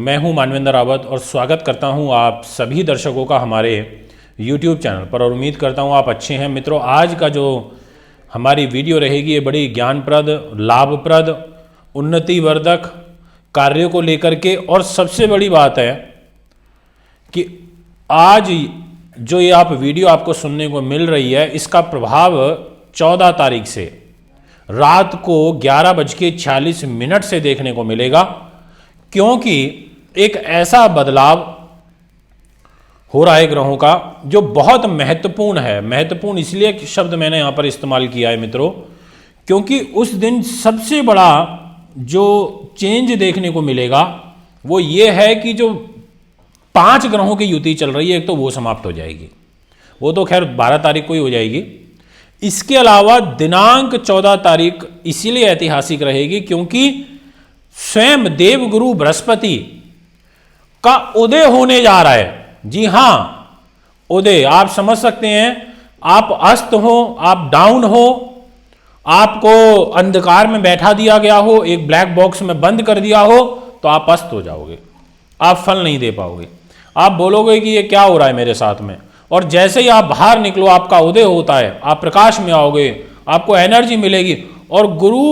मैं हूं मानवेंद्र रावत और स्वागत करता हूं आप सभी दर्शकों का हमारे YouTube चैनल पर और उम्मीद करता हूं आप अच्छे हैं। मित्रों, आज का जो हमारी वीडियो रहेगी ये बड़ी ज्ञानप्रद, लाभप्रद, उन्नतिवर्धक कार्यों को लेकर के, और सबसे बड़ी बात है कि आज जो ये आप वीडियो आपको सुनने को मिल रही है इसका प्रभाव 14 तारीख से रात को 11:46 से देखने को मिलेगा, क्योंकि एक ऐसा बदलाव हो रहा है ग्रहों का जो बहुत महत्वपूर्ण है। महत्वपूर्ण इसलिए शब्द मैंने यहां पर इस्तेमाल किया है मित्रों, क्योंकि उस दिन सबसे बड़ा जो चेंज देखने को मिलेगा वो ये है कि जो 5 ग्रहों की युति चल रही है, एक तो वो समाप्त हो जाएगी, वो तो खैर 12 तारीख को ही हो जाएगी। इसके अलावा दिनांक 14 तारीख इसीलिए ऐतिहासिक रहेगी क्योंकि स्वयं देवगुरु बृहस्पति का उदय होने जा रहा है। जी हां, उदय आप समझ सकते हैं, आप अस्त हो, आप डाउन हो, आपको अंधकार में बैठा दिया गया हो, एक ब्लैक बॉक्स में बंद कर दिया हो, तो आप अस्त हो जाओगे, आप फल नहीं दे पाओगे। आप बोलोगे कि ये क्या हो रहा है मेरे साथ में, और जैसे ही आप बाहर निकलो आपका उदय होता है, आप प्रकाश में आओगे, आपको एनर्जी मिलेगी। और गुरु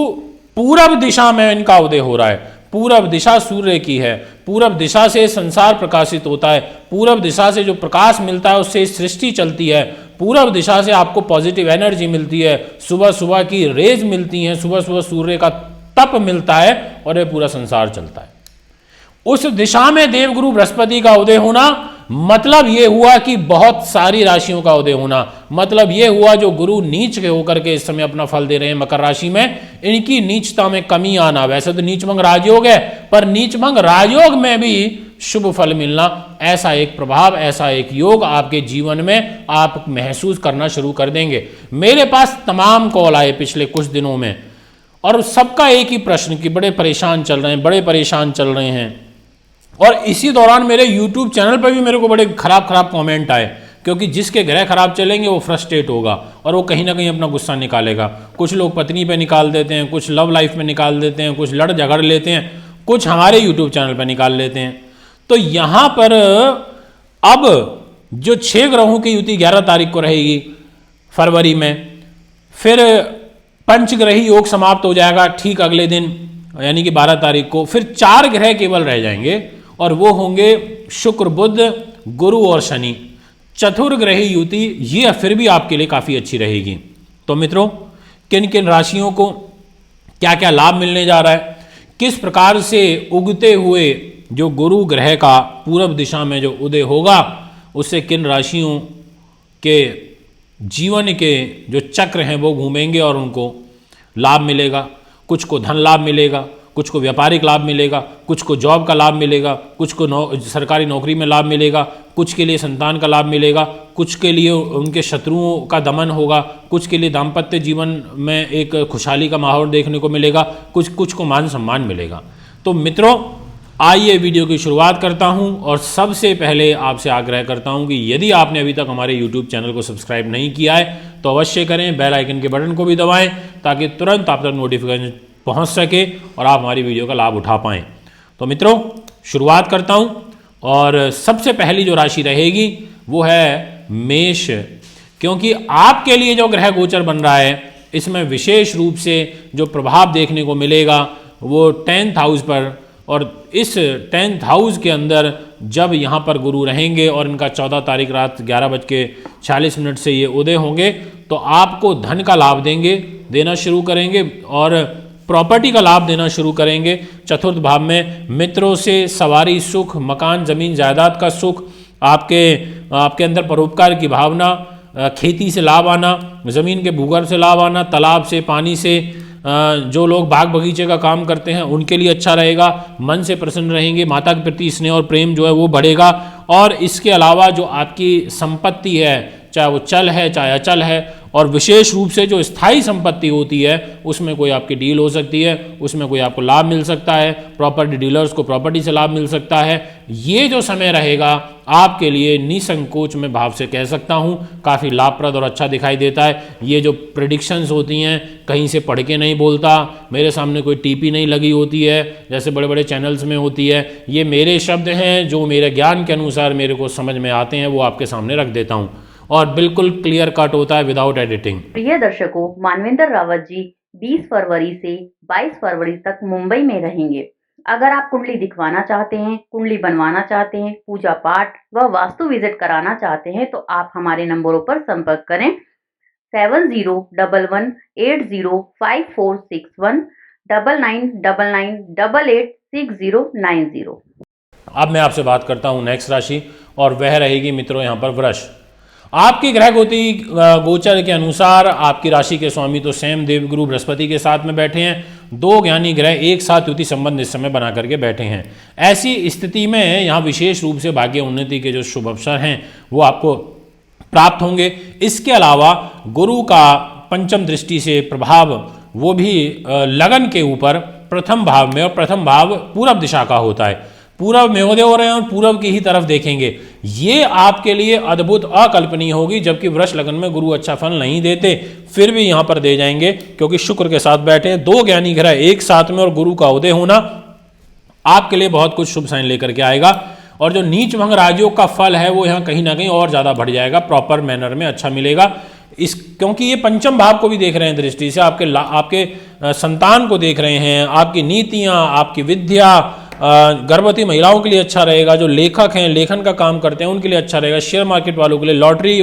पूरब दिशा में इनका उदय हो रहा है। पूरब दिशा सूर्य की है, पूरब दिशा से संसार प्रकाशित होता है, पूरब दिशा से जो प्रकाश मिलता है उससे सृष्टि चलती है, पूरब दिशा से आपको पॉजिटिव एनर्जी मिलती है, सुबह सुबह की रेज मिलती हैं, सुबह सुबह सूर्य का तप मिलता है और ये पूरा संसार चलता है। उस दिशा में देवगुरु बृहस्पति का उदय होना मतलब ये हुआ कि बहुत सारी राशियों का उदय होना, मतलब ये हुआ जो गुरु नीच के होकर के इस समय अपना फल दे रहे हैं मकर राशि में, इनकी नीचता में कमी आना। वैसे तो नीचभंग राजयोग है, पर नीचभंग राजयोग में भी शुभ फल मिलना, ऐसा एक प्रभाव, ऐसा एक योग आपके जीवन में आप महसूस करना शुरू कर देंगे। मेरे पास तमाम कॉल आए पिछले कुछ दिनों में, और सबका एक ही प्रश्न कि बड़े परेशान चल रहे हैं, बड़े परेशान चल रहे हैं। और इसी दौरान मेरे YouTube चैनल पर भी मेरे को बड़े खराब कमेंट आए, क्योंकि जिसके ग्रह खराब चलेंगे वो फ्रस्ट्रेट होगा और वो कहीं ना कहीं अपना गुस्सा निकालेगा। कुछ लोग पत्नी पे निकाल देते हैं, कुछ लव लाइफ में निकाल देते हैं, कुछ लड़ झगड़ लेते हैं, कुछ हमारे YouTube चैनल पर निकाल लेते हैं। तो यहाँ पर अब जो 6 ग्रहों की युति 11 तारीख को रहेगी फरवरी में, फिर पंचग्रही योग समाप्त हो जाएगा ठीक अगले दिन यानी कि 12 तारीख को। फिर 4 ग्रह केवल रह जाएंगे और वो होंगे शुक्र, बुध, गुरु और शनि। चतुर्ग्रही युति ये फिर भी आपके लिए काफ़ी अच्छी रहेगी। तो मित्रों, किन किन राशियों को क्या क्या लाभ मिलने जा रहा है, किस प्रकार से उगते हुए जो गुरु ग्रह का पूरब दिशा में जो उदय होगा उससे किन राशियों के जीवन के जो चक्र हैं वो घूमेंगे और उनको लाभ मिलेगा। कुछ को धन लाभ मिलेगा, कुछ को व्यापारिक लाभ मिलेगा, कुछ को जॉब का लाभ मिलेगा, कुछ को सरकारी नौकरी में लाभ मिलेगा, कुछ के लिए संतान का लाभ मिलेगा, कुछ के लिए उनके शत्रुओं का दमन होगा, कुछ के लिए दाम्पत्य जीवन में एक खुशहाली का माहौल देखने को मिलेगा, कुछ को मान सम्मान मिलेगा। तो मित्रों, आइए वीडियो की शुरुआत करता हूं, और सबसे पहले आपसे आग्रह करता हूं कि यदि आपने अभी तक हमारे YouTube चैनल को सब्सक्राइब नहीं किया है तो अवश्य करें, बेल आइकन के बटन को भी दबाएं ताकि तुरंत आप तक नोटिफिकेशन पहुंच सके और आप हमारी वीडियो का लाभ उठा पाएं। तो मित्रों, शुरुआत करता हूं, और सबसे पहली जो राशि रहेगी वो है मेष, क्योंकि आपके लिए जो ग्रह गोचर बन रहा है इसमें विशेष रूप से जो प्रभाव देखने को मिलेगा वो 10th हाउस पर, और इस 10th हाउस के अंदर जब यहाँ पर गुरु रहेंगे और इनका 14 तारीख रात 11:46 से ये उदय होंगे तो आपको धन का लाभ देना शुरू करेंगे और प्रॉपर्टी का लाभ देना शुरू करेंगे। चतुर्थ भाव में मित्रों से सवारी सुख, मकान, जमीन जायदाद का सुख, आपके अंदर परोपकार की भावना, खेती से लाभ आना, जमीन के भूगर्भ से लाभ आना, तालाब से, पानी से, जो लोग बाग बगीचे का काम करते हैं उनके लिए अच्छा रहेगा। मन से प्रसन्न रहेंगे, माता के प्रति स्नेह और प्रेम जो है वो बढ़ेगा। और इसके अलावा जो आपकी संपत्ति है, चाहे वो चल है चाहे अचल है, और विशेष रूप से जो स्थायी संपत्ति होती है उसमें कोई आपकी डील हो सकती है, उसमें कोई आपको लाभ मिल सकता है, प्रॉपर्टी डीलर्स को प्रॉपर्टी से लाभ मिल सकता है। ये जो समय रहेगा आपके लिए निसंकोच में भाव से कह सकता हूँ काफ़ी लाभप्रद और अच्छा दिखाई देता है। ये जो प्रेडिक्शंस होती हैं कहीं से पढ़ के नहीं बोलता, मेरे सामने कोई टीपी नहीं लगी होती है जैसे बड़े बड़े चैनल्स में होती है। ये मेरे शब्द हैं जो मेरे ज्ञान के अनुसार मेरे को समझ में आते हैं, वो आपके सामने रख देता हूँ और बिल्कुल क्लियर कट होता है विदाउट एडिटिंग। प्रिय दर्शकों, मानवेंद्र रावत जी 20 फरवरी से 22 फरवरी तक मुंबई में रहेंगे। अगर आप कुंडली दिखवाना चाहते हैं, कुंडली बनवाना चाहते हैं, पूजा पाठ व वास्तु विजिट कराना चाहते हैं तो आप हमारे नंबरों पर संपर्क करें 7011805461 9999886090। अब मैं आपसे बात करता हूं नेक्स्ट राशि और वह रहेगी मित्रों यहाँ पर वृष। आपकी ग्रह गोचर के अनुसार आपकी राशि के स्वामी तो स्वयं देवगुरु बृहस्पति के साथ में बैठे हैं। दो ज्ञानी ग्रह एक साथ युति संबंध इस समय बना करके बैठे हैं। ऐसी स्थिति में यहाँ विशेष रूप से भाग्य उन्नति के जो शुभ अवसर हैं वो आपको प्राप्त होंगे। इसके अलावा गुरु का पंचम दृष्टि से प्रभाव वो भी लगन के ऊपर प्रथम भाव में, और प्रथम भाव पूरब दिशा का होता है। पूरब में उदय हो रहे हैं और पूरब की ही तरफ देखेंगे। ये आपके लिए अद्भुत अकल्पनीय होगी, जबकि वृष लगन में गुरु अच्छा फल नहीं देते फिर भी यहाँ पर दे जाएंगे क्योंकि शुक्र के साथ बैठे हैं। दो ज्ञानी ग्रह एक साथ में और गुरु का उदय होना आपके लिए बहुत कुछ शुभ साइन लेकर के आएगा। और जो नीच भंग राजयोग का फल है वो यहाँ कहीं ना कहीं और ज़्यादा बढ़ जाएगा, प्रॉपर मैनर में अच्छा मिलेगा। क्योंकि ये पंचम भाव को भी देख रहे हैं दृष्टि से, आपके संतान को देख रहे हैं, आपकी नीतियाँ, आपकी विद्या, गर्भवती महिलाओं के लिए अच्छा रहेगा। जो लेखक हैं, लेखन का काम करते हैं उनके लिए अच्छा रहेगा। शेयर मार्केट वालों के लिए, लॉटरी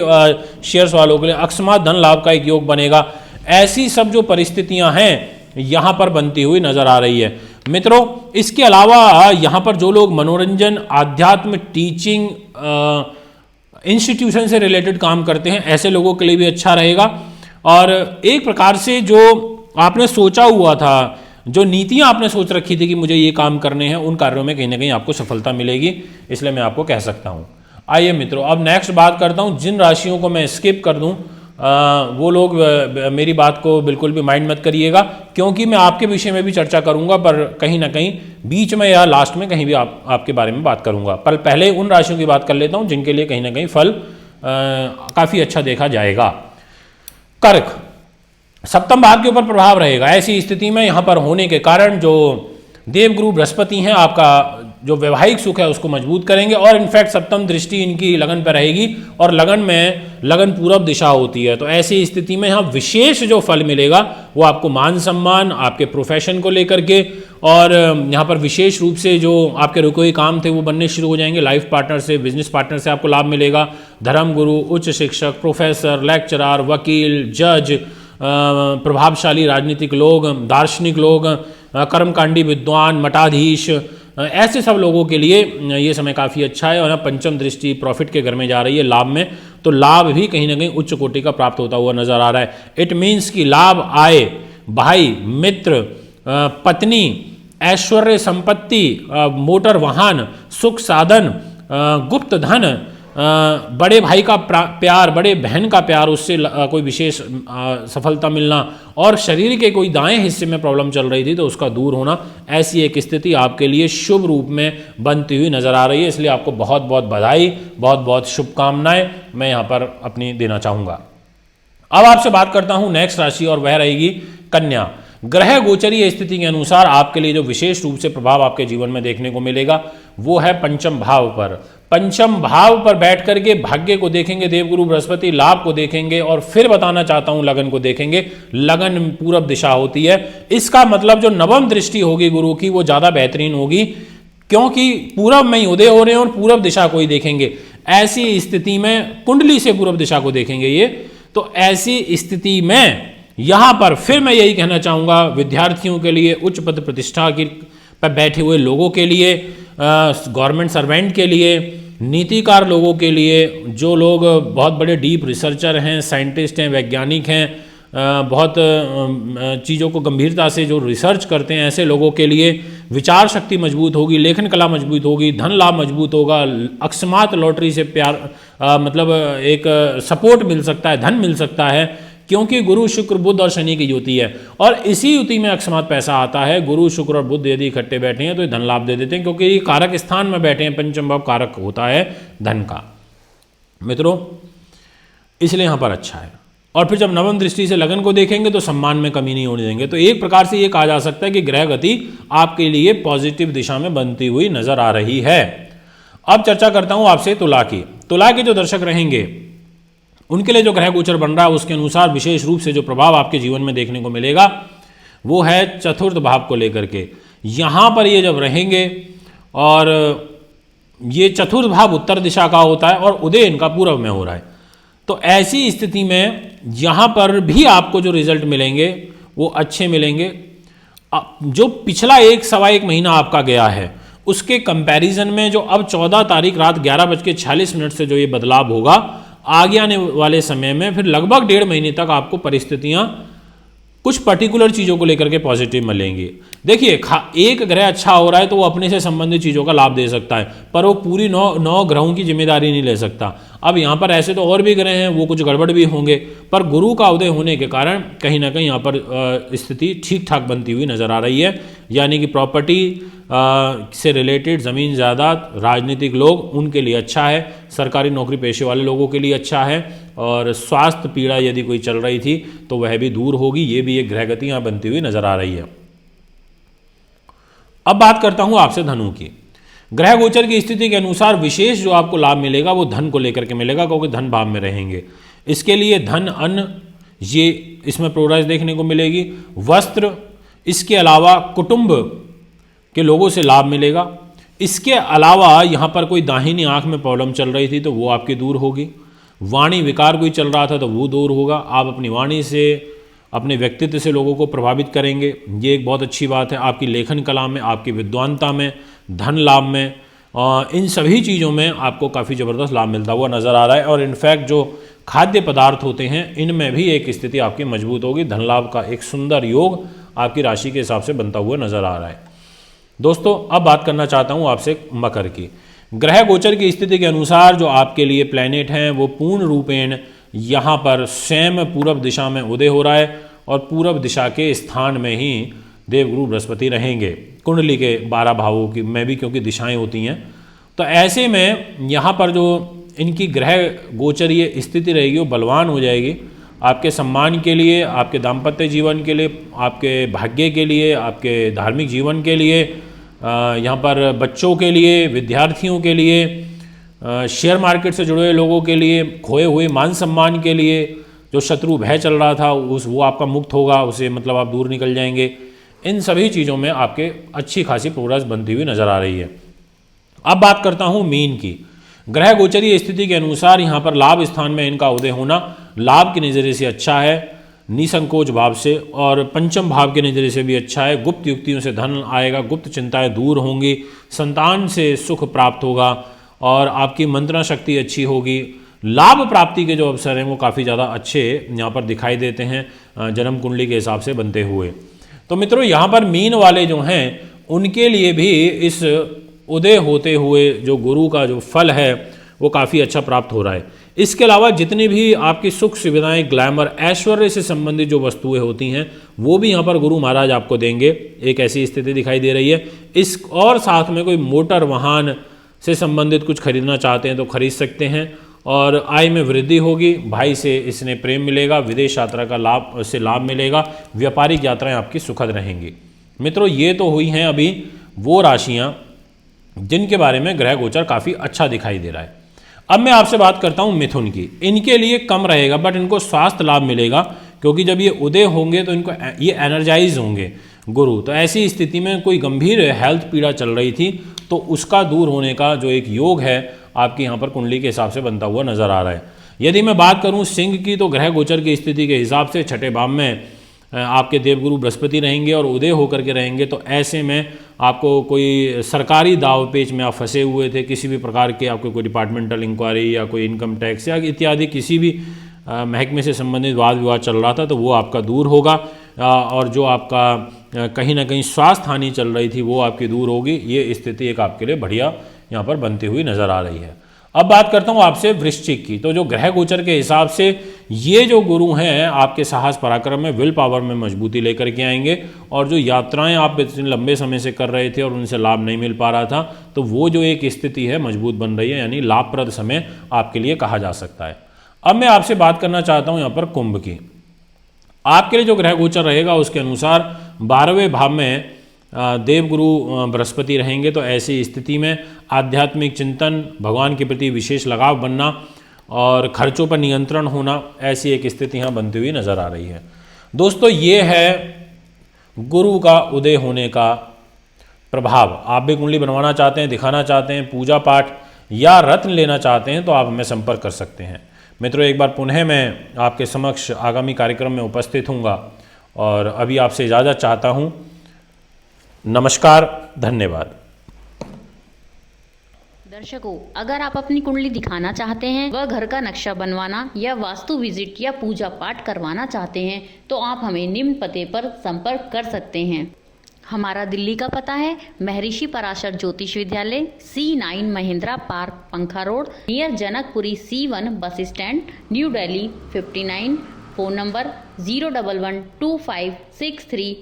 शेयर्स वालों के लिए अकस्मात धन लाभ का एक योग बनेगा। ऐसी सब जो परिस्थितियां हैं यहाँ पर बनती हुई नजर आ रही है मित्रों। इसके अलावा यहाँ पर जो लोग मनोरंजन, आध्यात्म, टीचिंग, इंस्टीट्यूशन से रिलेटेड काम करते हैं ऐसे लोगों के लिए भी अच्छा रहेगा। और एक प्रकार से जो आपने सोचा हुआ था, जो नीतियां आपने सोच रखी थी कि मुझे ये काम करने हैं, उन कार्यों में कहीं ना कहीं आपको सफलता मिलेगी, इसलिए मैं आपको कह सकता हूं। आइए मित्रों, अब नेक्स्ट बात करता हूं। जिन राशियों को मैं स्किप कर दूं वो लोग मेरी बात को बिल्कुल भी माइंड मत करिएगा, क्योंकि मैं आपके विषय में भी चर्चा करूंगा, पर कहीं ना कहीं बीच में या लास्ट में कहीं भी आपके बारे में बात करूंगा। पर पहले उन राशियों की बात कर लेता हूं जिनके लिए कहीं ना कहीं फल काफ़ी अच्छा देखा जाएगा। कर्क, सप्तम भाव के ऊपर प्रभाव रहेगा। ऐसी स्थिति में यहाँ पर होने के कारण जो देवगुरु बृहस्पति हैं आपका जो वैवाहिक सुख है उसको मजबूत करेंगे। और इनफैक्ट सप्तम दृष्टि इनकी लगन पर रहेगी और लगन पूरब दिशा होती है, तो ऐसी स्थिति में यहाँ विशेष जो फल मिलेगा वो आपको मान सम्मान, आपके प्रोफेशन को लेकर के, और यहाँ पर विशेष रूप से जो आपके रुके हुए काम थे वो बनने शुरू हो जाएंगे। लाइफ पार्टनर से, बिजनेस पार्टनर से आपको लाभ मिलेगा। धर्म गुरु, उच्च शिक्षक, प्रोफेसर, लेक्चरर, वकील, जज, प्रभावशाली राजनीतिक लोग, दार्शनिक लोग, कर्मकांडी विद्वान, मठाधीश, ऐसे सब लोगों के लिए ये समय काफ़ी अच्छा है। और पंचम दृष्टि प्रॉफिट के घर में जा रही है, लाभ में, तो लाभ भी कहीं ना कहीं उच्च कोटि का प्राप्त होता हुआ नजर आ रहा है। इट मीन्स कि लाभ, आय, भाई, मित्र, पत्नी, ऐश्वर्य, संपत्ति, मोटर वाहन, सुख साधन, गुप्त धन, बड़े भाई का प्यार, बड़े बहन का प्यार, उससे कोई विशेष सफलता मिलना, और शरीर के कोई दाएं हिस्से में प्रॉब्लम चल रही थी तो उसका दूर होना, ऐसी एक स्थिति आपके लिए शुभ रूप में बनती हुई नजर आ रही है। इसलिए आपको बहुत बहुत बधाई, बहुत बहुत शुभकामनाएं मैं यहाँ पर अपनी देना चाहूँगा। अब आपसे बात करता हूँ नेक्स्ट राशि और वह रहेगी कन्या। ग्रह गोचरीय स्थिति के अनुसार आपके लिए जो विशेष रूप से प्रभाव आपके जीवन में देखने को मिलेगा वो है पंचम भाव पर। पंचम भाव पर बैठ करके भाग्य को देखेंगे देवगुरु बृहस्पति, लाभ को देखेंगे, और फिर बताना चाहता हूं लगन को देखेंगे। लगन पूरब दिशा होती है, इसका मतलब जो नवम दृष्टि होगी गुरु की वो ज्यादा बेहतरीन होगी, क्योंकि पूरब में ही उदय हो रहे हैं और पूरब दिशा को ही देखेंगे। ऐसी स्थिति में कुंडली से पूरब दिशा को देखेंगे ये, तो ऐसी स्थिति में यहां पर फिर मैं यही कहना चाहूंगा विद्यार्थियों के लिए, उच्च पद प्रतिष्ठा की पर बैठे हुए लोगों के लिए, गवर्नमेंट सर्वेंट के लिए, नीतिकार लोगों के लिए, जो लोग बहुत बड़े डीप रिसर्चर हैं, साइंटिस्ट हैं, वैज्ञानिक हैं, बहुत चीज़ों को गंभीरता से जो रिसर्च करते हैं, ऐसे लोगों के लिए विचार शक्ति मजबूत होगी, लेखन कला मजबूत होगी, धन लाभ मजबूत होगा, अकस्मात लॉटरी से प्यार मतलब एक सपोर्ट मिल सकता है, धन मिल सकता है, क्योंकि गुरु शुक्र बुध और शनि की युति है और इसी युति में अकस्मात पैसा आता है। गुरु शुक्र और बुध यदि इकट्ठे बैठे हैं तो ये धन लाभ दे देते हैं, क्योंकि ये कारक स्थान में बैठे हैं। पंचम भाव कारक होता है धन का मित्रों, इसलिए यहाँ पर अच्छा है। और फिर जब नवम दृष्टि से लगन को देखेंगे तो सम्मान में कमी नहीं होने देंगे। तो एक प्रकार से ये कहा जा सकता है कि ग्रह गति आपके लिए पॉजिटिव दिशा में बनती हुई नजर आ रही है। अब चर्चा करता हूं आपसे तुला की। तुला के जो दर्शक रहेंगे उनके लिए जो ग्रह गोचर बन रहा है उसके अनुसार विशेष रूप से जो प्रभाव आपके जीवन में देखने को मिलेगा वो है चतुर्थ भाव को लेकर के। यहाँ पर ये जब रहेंगे और ये चतुर्थ भाव उत्तर दिशा का होता है और उदय इनका पूर्व में हो रहा है, तो ऐसी स्थिति में यहाँ पर भी आपको जो रिजल्ट मिलेंगे वो अच्छे मिलेंगे। जो पिछला 1-1.25 महीना आपका गया है उसके कंपैरिजन में जो अब 14 तारीख रात 11:46 से जो ये बदलाव होगा आगे आने वाले समय में, फिर लगभग 1.5 महीने तक आपको परिस्थितियां कुछ पर्टिकुलर चीज़ों को लेकर के पॉजिटिव मिलेंगी। देखिए, एक ग्रह अच्छा हो रहा है तो वो अपने से संबंधित चीज़ों का लाभ दे सकता है, पर वो पूरी 9 ग्रहों की जिम्मेदारी नहीं ले सकता। अब यहाँ पर ऐसे तो और भी ग्रह हैं, वो कुछ गड़बड़ भी होंगे, पर गुरु का उदय होने के कारण कहीं ना कहीं यहाँ पर स्थिति ठीक ठाक बनती हुई नजर आ रही है। यानी कि प्रॉपर्टी से रिलेटेड, ज़मीन जायदाद, राजनीतिक लोग, उनके लिए अच्छा है। सरकारी नौकरी पेशे वाले लोगों के लिए अच्छा है। और स्वास्थ्य पीड़ा यदि कोई चल रही थी तो वह भी दूर होगी। ये भी एक ग्रह गति यहाँ बनती हुई नजर आ रही है। अब बात करता हूं आपसे धनु की। ग्रह गोचर की स्थिति के अनुसार विशेष जो आपको लाभ मिलेगा वो धन को लेकर के मिलेगा, क्योंकि धन भाव में रहेंगे। इसके लिए धन, अन्न, ये इसमें प्रोग्रेस देखने को मिलेगी। वस्त्र, इसके अलावा कुटुंब के लोगों से लाभ मिलेगा। इसके अलावा यहाँ पर कोई दाहिनी आंख में प्रॉब्लम चल रही थी तो वो आपकी दूर होगी। वाणी विकार कोई चल रहा था तो वो दूर होगा। आप अपनी वाणी से, अपने व्यक्तित्व से लोगों को प्रभावित करेंगे, ये एक बहुत अच्छी बात है। आपकी लेखन कला में, आपकी विद्वानता में, धन लाभ में, इन सभी चीज़ों में आपको काफ़ी ज़बरदस्त लाभ मिलता हुआ नज़र आ रहा है। और इनफैक्ट जो खाद्य पदार्थ होते हैं इनमें भी एक स्थिति आपकी मजबूत होगी। धन लाभ का एक सुंदर योग आपकी राशि के हिसाब से बनता हुआ नज़र आ रहा है। दोस्तों, अब बात करना चाहता हूँ आपसे मकर की। ग्रह गोचर की स्थिति के अनुसार जो आपके लिए प्लैनेट हैं वो पूर्ण रूपेण यहाँ पर स्वयं पूर्व दिशा में उदय हो रहा है और पूर्व दिशा के स्थान में ही देवगुरु बृहस्पति रहेंगे कुंडली के 12 भावों की में भी, क्योंकि दिशाएं होती हैं। तो ऐसे में यहाँ पर जो इनकी ग्रह गोचरीय स्थिति रहेगी वो बलवान हो जाएगी आपके सम्मान के लिए, आपके दाम्पत्य जीवन के लिए, आपके भाग्य के लिए, आपके धार्मिक जीवन के लिए, यहाँ पर बच्चों के लिए, विद्यार्थियों के लिए, शेयर मार्केट से जुड़े हुए लोगों के लिए, खोए हुए मान सम्मान के लिए, जो शत्रु भय चल रहा था वो आपका मुक्त होगा, उसे मतलब आप दूर निकल जाएंगे। इन सभी चीज़ों में आपके अच्छी खासी प्रोग्रेस बनती हुई नजर आ रही है। अब बात करता हूँ मीन की। ग्रह गोचरीय स्थिति के अनुसार यहाँ पर लाभ स्थान में इनका उदय होना लाभ के नज़रिए से अच्छा है, निसंकोच भाव से, और पंचम भाव के नज़रिए से भी अच्छा है। गुप्त युक्तियों से धन आएगा, गुप्त चिंताएं दूर होंगी, संतान से सुख प्राप्त होगा और आपकी मंत्रणा शक्ति अच्छी होगी। लाभ प्राप्ति के जो अवसर हैं वो काफ़ी ज़्यादा अच्छे यहाँ पर दिखाई देते हैं जन्म कुंडली के हिसाब से बनते हुए। तो मित्रों, यहाँ पर मीन वाले जो हैं उनके लिए भी इस उदय होते हुए जो गुरु का जो फल है वो काफ़ी अच्छा प्राप्त हो रहा है। इसके अलावा जितनी भी आपकी सुख सुविधाएं, ग्लैमर, ऐश्वर्य से संबंधित जो वस्तुएं होती हैं वो भी यहाँ पर गुरु महाराज आपको देंगे, एक ऐसी स्थिति दिखाई दे रही है। इस और साथ में कोई मोटर वाहन से संबंधित कुछ खरीदना चाहते हैं तो खरीद सकते हैं और आय में वृद्धि होगी। भाई से इसने प्रेम मिलेगा, विदेश यात्रा का लाभ मिलेगा, व्यापारिक यात्राएं आपकी सुखद रहेंगी। मित्रों, ये तो हुई हैं अभी वो राशियां जिनके बारे में ग्रह गोचर काफ़ी अच्छा दिखाई दे रहा है। अब मैं आपसे बात करता हूं मिथुन की। इनके लिए कम रहेगा बट इनको स्वास्थ्य लाभ मिलेगा, क्योंकि जब ये उदय होंगे तो इनको ये एनर्जाइज होंगे गुरु। तो ऐसी स्थिति में कोई गंभीर हेल्थ पीड़ा चल रही थी तो उसका दूर होने का जो एक योग है आपकी यहाँ पर कुंडली के हिसाब से बनता हुआ नजर आ रहा है। यदि मैं बात करूँ सिंह की, तो ग्रह गोचर की स्थिति के हिसाब से छठे भाव में आपके देवगुरु बृहस्पति रहेंगे और उदय होकर के रहेंगे। तो ऐसे में आपको कोई सरकारी दाव पेच में आप फंसे हुए थे, किसी भी प्रकार के आपको कोई डिपार्टमेंटल इंक्वायरी या कोई इनकम टैक्स या इत्यादि किसी भी महकमे से संबंधित वाद विवाद चल रहा था तो वो आपका दूर होगा और जो आपका कहीं ना कहीं स्वास्थ्य हानि चल रही थी वो आपकी दूर होगी। ये स्थिति एक आपके लिए बढ़िया यहाँ पर बनती हुई नज़र आ रही है। अब बात करता हूँ आपसे वृश्चिक की। तो जो ग्रह गोचर के हिसाब से ये जो गुरु हैं आपके साहस पराक्रम में, विल पावर में मजबूती लेकर के आएंगे, और जो यात्राएं आप इतने लंबे समय से कर रहे थे और उनसे लाभ नहीं मिल पा रहा था, तो वो जो एक स्थिति है मजबूत बन रही है, यानी लाभप्रद समय आपके लिए कहा जा सकता है। अब मैं आपसे बात करना चाहता हूँ यहाँ पर कुंभ की। आपके लिए जो ग्रह गोचर रहेगा उसके अनुसार 12वें भाव में देवगुरु बृहस्पति रहेंगे। तो ऐसी स्थिति में आध्यात्मिक चिंतन, भगवान के प्रति विशेष लगाव बनना और खर्चों पर नियंत्रण होना, ऐसी एक स्थिति यहाँ बनती हुई नजर आ रही है। दोस्तों, ये है गुरु का उदय होने का प्रभाव। आप भी कुंडली बनवाना चाहते हैं, दिखाना चाहते हैं, पूजा पाठ या रत्न लेना चाहते हैं, तो आप हमें संपर्क कर सकते हैं। मित्रों, एक बार पुनः मैं आपके समक्ष आगामी कार्यक्रम में उपस्थित हूँगा और अभी आपसे इजाज़त चाहता हूँ। नमस्कार, धन्यवाद। दर्शकों, अगर आप अपनी कुंडली दिखाना चाहते हैं, वह घर का नक्शा बनवाना या वास्तु विजिट या पूजा पाठ करवाना चाहते हैं, तो आप हमें निम्न पते पर संपर्क कर सकते हैं। हमारा दिल्ली का पता है महर्षि पराशर ज्योतिष विद्यालय, C9 महिंद्रा पार्क, पंखा road, near Janakpuri, C1 bus stand, new Delhi 59। Phone number 011256385